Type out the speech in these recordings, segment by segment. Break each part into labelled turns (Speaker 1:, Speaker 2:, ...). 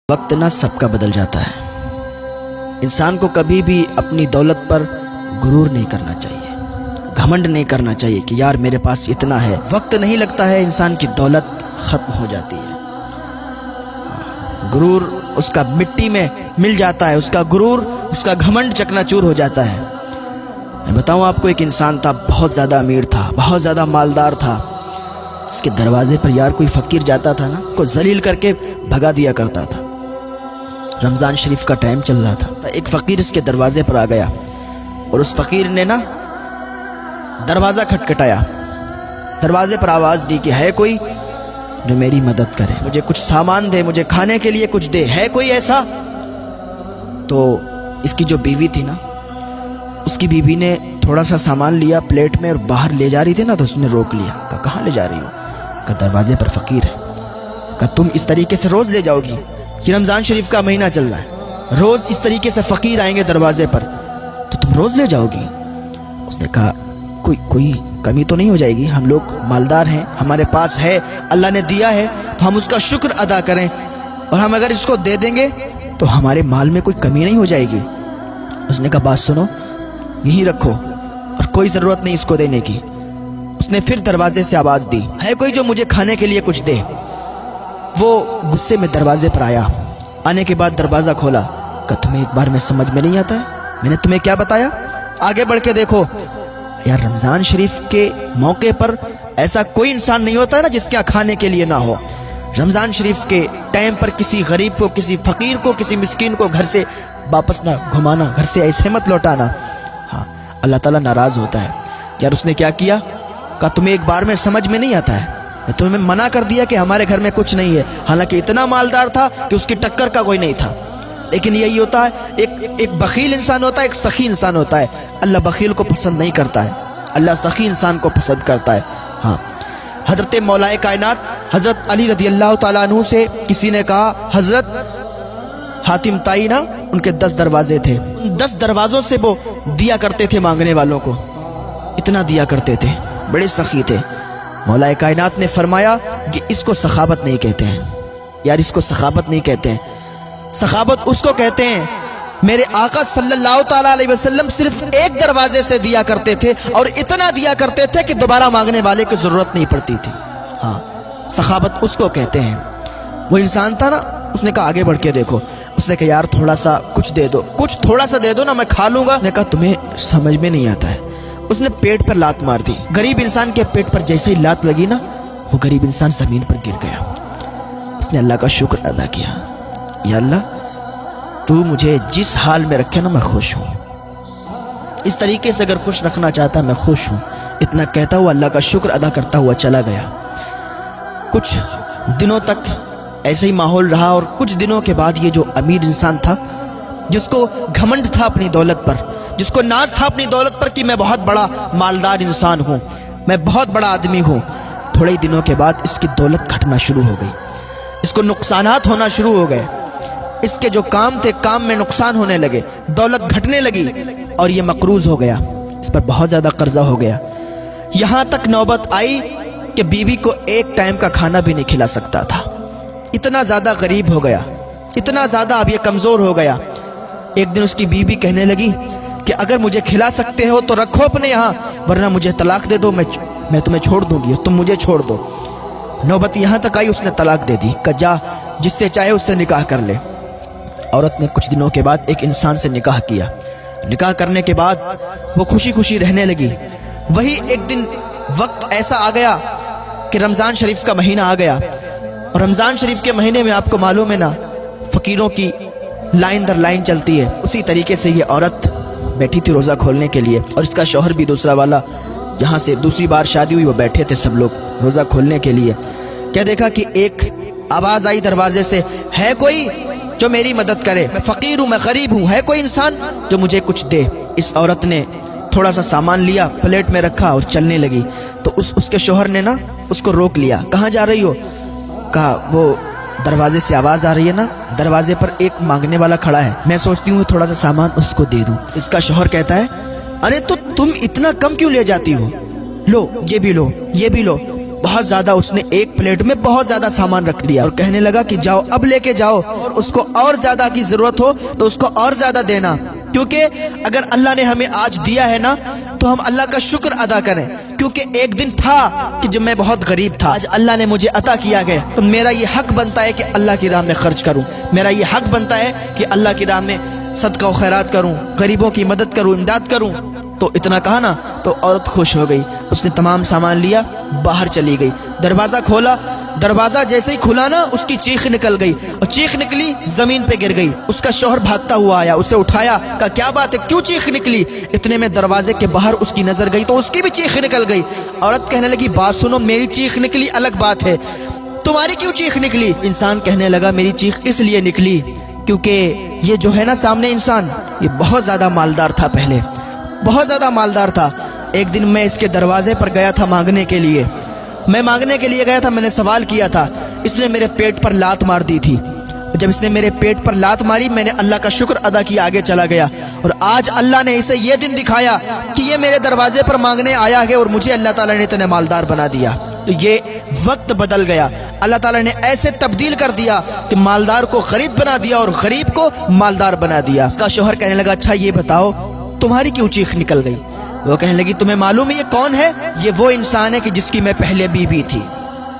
Speaker 1: وقت نہ سب کا بدل جاتا ہے۔ انسان کو کبھی بھی اپنی دولت پر غرور نہیں کرنا چاہیے، گھمنڈ نہیں کرنا چاہیے کہ یار میرے پاس اتنا ہے۔ وقت نہیں لگتا ہے، انسان کی دولت ختم ہو جاتی ہے۔ غرور اس کا مٹی میں مل جاتا ہے، اس کا غرور، اس کا گھمنڈ چکنا چور ہو جاتا ہے۔ میں بتاؤں آپ کو، ایک انسان تھا، بہت زیادہ امیر تھا، بہت زیادہ مالدار تھا۔ اس کے دروازے پر یار کوئی فقیر جاتا تھا نا، اس کو ذلیل کر کے بھگا دیا کرتا تھا۔ رمضان شریف کا ٹائم چل رہا تھا، ایک فقیر اس کے دروازے پر آ گیا اور اس فقیر نے نا دروازہ کھٹکھٹایا، دروازے پر آواز دی کہ ہے کوئی جو میری مدد کرے، مجھے کچھ سامان دے، مجھے کھانے کے لیے کچھ دے، ہے کوئی ایسا؟ تو اس کی جو بیوی تھی نا، اس کی بیوی نے تھوڑا سا سامان لیا پلیٹ میں اور باہر لے جا رہی تھی نا، تو اس نے روک لیا۔ کہا کہاں لے جا رہی ہو؟ کہا دروازے پر فقیر ہے۔ کہا تم اس طریقے سے روز لے جاؤ گی؟ یہ رمضان شریف کا مہینہ چل رہا ہے، روز اس طریقے سے فقیر آئیں گے دروازے پر، تو تم روز لے جاؤ گی؟ اس نے کہا کوئی کمی تو نہیں ہو جائے گی؟ ہم لوگ مالدار ہیں، ہمارے پاس ہے، اللہ نے دیا ہے، تو ہم اس کا شکر ادا کریں، اور ہم اگر اس کو دے دیں گے تو ہمارے مال میں کوئی کمی نہیں ہو جائے گی۔ اس نے کہا بات سنو، یہی رکھو اور کوئی ضرورت نہیں اس کو دینے کی۔ اس نے پھر دروازے سے آواز دی، ہے کوئی جو مجھے کھانے کے لیے کچھ دے؟ وہ غصے میں دروازے پر آیا، آنے کے بعد دروازہ کھولا۔ کہ تمہیں ایک بار میں سمجھ میں نہیں آتا ہے؟ میں نے تمہیں کیا بتایا؟ آگے بڑھ کے دیکھو یار، رمضان شریف کے موقع پر ایسا کوئی انسان نہیں ہوتا ہے نا جس کے کھانے کے لیے نہ ہو۔ رمضان شریف کے ٹائم پر کسی غریب کو، کسی فقیر کو، کسی مسکین کو گھر سے واپس نہ گھمانا، گھر سے ایسے مت لوٹانا۔ ہاں، اللہ تعالیٰ ناراض ہوتا ہے۔ یار اس نے کیا کیا؟ کہا تمہیں ایک بار میں سمجھ میں نہیں آتا ہے؟ میں تمہیں منع کر دیا کہ ہمارے گھر میں کچھ نہیں ہے، حالانکہ اتنا مالدار تھا کہ اس کی ٹکر کا کوئی نہیں تھا۔ لیکن یہی ہوتا ہے، ایک بخیل انسان ہوتا ہے، ایک سخی انسان ہوتا ہے۔ اللہ بخیل کو پسند نہیں کرتا ہے، اللہ سخی انسان کو پسند کرتا ہے۔ ہاں، حضرت مولا کائنات حضرت علی رضی اللہ تعالیٰ عنہ سے کسی نے کہا، حضرت حاتم تائی نا، ان کے 10 دروازے تھے، 10 دروازوں سے وہ دیا کرتے تھے مانگنے والوں کو، اتنا دیا کرتے تھے، بڑے سخی تھے۔ مولا کائنات نے فرمایا کہ اس کو سخاوت نہیں کہتے ہیں، یار اس کو سخاوت نہیں کہتے ہیں۔ سخاوت اس کو کہتے ہیں، میرے آقا صلی اللہ تعالیٰ علیہ وسلم صرف ایک دروازے سے دیا کرتے تھے اور اتنا دیا کرتے تھے کہ دوبارہ مانگنے والے کی ضرورت نہیں پڑتی تھی۔ ہاں، سخاوت اس کو کہتے ہیں۔ وہ انسان تھا نا، اس نے کہا آگے بڑھ کے دیکھو۔ اس نے کہا یار تھوڑا سا کچھ دے دو، کچھ تھوڑا سا دے دو نا، میں کھا لوں گا۔ نے کہا تمہیں سمجھ میں نہیں آتا ہے۔ اس نے پیٹ پر لات مار دی۔ غریب انسان کے پیٹ پر جیسے ہی لات لگی نا، وہ غریب انسان زمین پر گر گیا۔ اس نے اللہ کا شکر ادا کیا، یا اللہ تو مجھے جس حال میں رکھے نا میں خوش ہوں، اس طریقے سے اگر خوش رکھنا چاہتا میں خوش ہوں۔ اتنا کہتا ہوا اللہ کا شکر ادا کرتا ہوا چلا گیا۔ کچھ دنوں تک ایسے ہی ماحول رہا، اور کچھ دنوں کے بعد یہ جو امیر انسان تھا، جس کو گھمنڈ تھا اپنی دولت پر، جس کو ناز تھا اپنی دولت پر کہ میں بہت بڑا مالدار انسان ہوں، میں بہت بڑا آدمی ہوں، تھوڑے ہی دنوں کے بعد اس کی دولت گھٹنا شروع ہو گئی، اس کو نقصانات ہونا شروع ہو گئے۔ اس کے جو کام تھے، کام میں نقصان ہونے لگے، دولت گھٹنے لگی، اور یہ مقروض ہو گیا، اس پر بہت زیادہ قرضہ ہو گیا۔ یہاں تک نوبت آئی کہ بیوی کو ایک ٹائم کا کھانا بھی نہیں کھلا سکتا تھا، اتنا زیادہ غریب ہو گیا، اتنا زیادہ اب یہ کمزور ہو گیا۔ ایک دن اس کی بیوی کہنے لگی کہ اگر مجھے کھلا سکتے ہو تو رکھو اپنے یہاں، ورنہ مجھے طلاق دے دو، میں تمہیں چھوڑ دوں گی، تم مجھے چھوڑ دو۔ نوبت یہاں تک آئی، اس نے طلاق دے دی کہ جا جس سے چاہے اس سے نکاح کر لے۔ عورت نے کچھ دنوں کے بعد ایک انسان سے نکاح کیا۔ نکاح کرنے کے بعد وہ خوشی خوشی رہنے لگی۔ وہی ایک دن وقت ایسا آ گیا کہ رمضان شریف کا مہینہ آ گیا، اور رمضان شریف کے مہینے میں آپ کو معلوم ہے نا، فقیروں کی لائن در لائن چلتی ہے۔ اسی طریقے سے یہ عورت بیٹھی تھی روزہ کھولنے کے لیے، اور اس کا شوہر بھی دوسرا والا، جہاں سے دوسری بار شادی ہوئی، وہ بیٹھے تھے سب لوگ روزہ کھولنے کے لیے۔ کیا دیکھا کہ ایک آواز آئی دروازے سے، ہے کوئی جو میری مدد کرے؟ میں فقیر ہوں، میں غریب ہوں، ہے کوئی انسان جو مجھے کچھ دے؟ اس عورت نے تھوڑا سا سامان لیا، پلیٹ میں رکھا اور چلنے لگی، تو اس کے شوہر نے نا اس کو روک لیا۔ کہاں جا رہی ہو؟ کہا وہ دروازے سے آواز آ رہی ہے نا، دروازے پر ایک مانگنے والا کھڑا ہے، میں سوچتی ہوں تھوڑا سا سامان اس کو دے دوں۔ اس کا شوہر کہتا ہے ارے تو تم اتنا کم کیوں لے جاتی ہو؟ لو یہ بھی لو، یہ بھی لو۔ بہت زیادہ اس نے ایک پلیٹ میں بہت زیادہ سامان رکھ دیا اور کہنے لگا کہ جاؤ اب لے کے جاؤ، اور اس کو اور زیادہ کی ضرورت ہو تو اس کو اور زیادہ دینا، کیونکہ اگر اللہ نے ہمیں آج دیا ہے نا تو ہم اللہ کا شکر ادا کریں، کیونکہ ایک دن تھا کہ جب میں بہت غریب تھا، آج اللہ نے مجھے عطا کیا گیا تو میرا یہ حق بنتا ہے کہ اللہ کی راہ میں خرچ کروں، میرا یہ حق بنتا ہے کہ اللہ کی راہ میں صدقہ و خیرات کروں، غریبوں کی مدد کروں، امداد کروں۔ تو اتنا کہا نا تو عورت خوش ہو گئی، اس نے تمام سامان لیا، باہر چلی گئی، دروازہ کھولا، دروازہ جیسے ہی کھلا نا اس کی چیخ نکل گئی، اور چیخ نکلی زمین پہ گر گئی۔ اس کا شوہر بھاگتا ہوا آیا، اسے اٹھایا، کہا کیا بات ہے، کیوں چیخ نکلی؟ اتنے میں دروازے کے باہر اس کی نظر گئی تو اس کی بھی چیخ نکل گئی۔ عورت کہنے لگی بات سنو، میری چیخ نکلی الگ بات ہے، تمہاری کیوں چیخ نکلی؟ انسان کہنے لگا میری چیخ اس لیے نکلی کیونکہ یہ جو ہے نا سامنے انسان، یہ بہت زیادہ مالدار تھا، پہلے بہت زیادہ مالدار تھا۔ ایک دن میں اس کے دروازے پر گیا تھا مانگنے کے لیے، میں مانگنے کے لیے گیا تھا، میں نے سوال کیا تھا، اس نے میرے پیٹ پر لات مار دی تھی، جب اس نے میرے پیٹ پر لات ماری میں نے اللہ کا شکر ادا کیا، آگے چلا گیا، اور آج اللہ نے اسے یہ دن دکھایا کہ یہ میرے دروازے پر مانگنے آیا ہے اور مجھے اللہ تعالیٰ نے اتنے مالدار بنا دیا۔ تو یہ وقت بدل گیا، اللہ تعالیٰ نے ایسے تبدیل کر دیا کہ مالدار کو غریب بنا دیا اور غریب کو مالدار بنا دیا۔ اس کا شوہر کہنے لگا اچھا یہ بتاؤ تمہاری کیوں چیخ نکل گئی؟ وہ کہنے لگی تمہیں معلوم ہے یہ کون ہے؟ یہ وہ انسان ہے کہ جس کی میں پہلے بیوی تھی،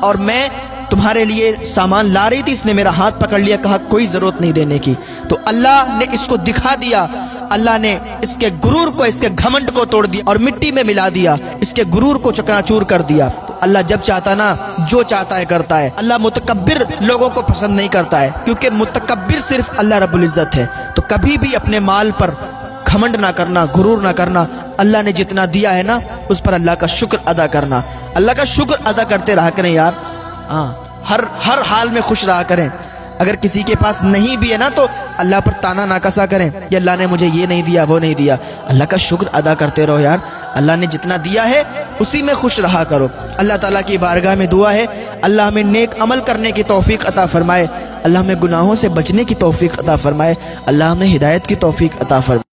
Speaker 1: اور میں تمہارے لیے سامان لا رہی تھی، اس نے میرا ہاتھ پکڑ لیا، کہا کوئی ضرورت نہیں دینے کی۔ تو اللہ نے اس کو دکھا دیا، اللہ نے اس کے غرور کو، اس کے گھمنڈ کو توڑ دیا اور مٹی میں ملا دیا، اس کے غرور کو چکنا چور کر دیا۔ تو اللہ جب چاہتا نا جو چاہتا ہے کرتا ہے، اللہ متکبر لوگوں کو پسند نہیں کرتا ہے، کیونکہ متکبر صرف اللہ رب العزت ہے۔ تو کبھی بھی اپنے مال پر گھمنڈ نہ کرنا، غرور نہ کرنا، اللہ نے جتنا دیا ہے نا اس پر اللہ کا شکر ادا کرنا، اللہ کا شکر ادا کرتے رہا کریں یار، ہاں ہر حال میں خوش رہا کریں۔ اگر کسی کے پاس نہیں بھی ہے نا تو اللہ پر تانا نہ کسا کریں کہ اللہ نے مجھے یہ نہیں دیا وہ نہیں دیا، اللہ کا شکر ادا کرتے رہو یار، اللہ نے جتنا دیا ہے اسی میں خوش رہا کرو۔ اللہ تعالیٰ کی بارگاہ میں دعا ہے اللہ ہمیں نیک عمل کرنے کی توفیق عطا فرمائے، اللہ ہمیں گناہوں سے بچنے کی توفیق عطا فرمائے، اللہ ہمیں ہدایت کی توفیق عطا فرمائے۔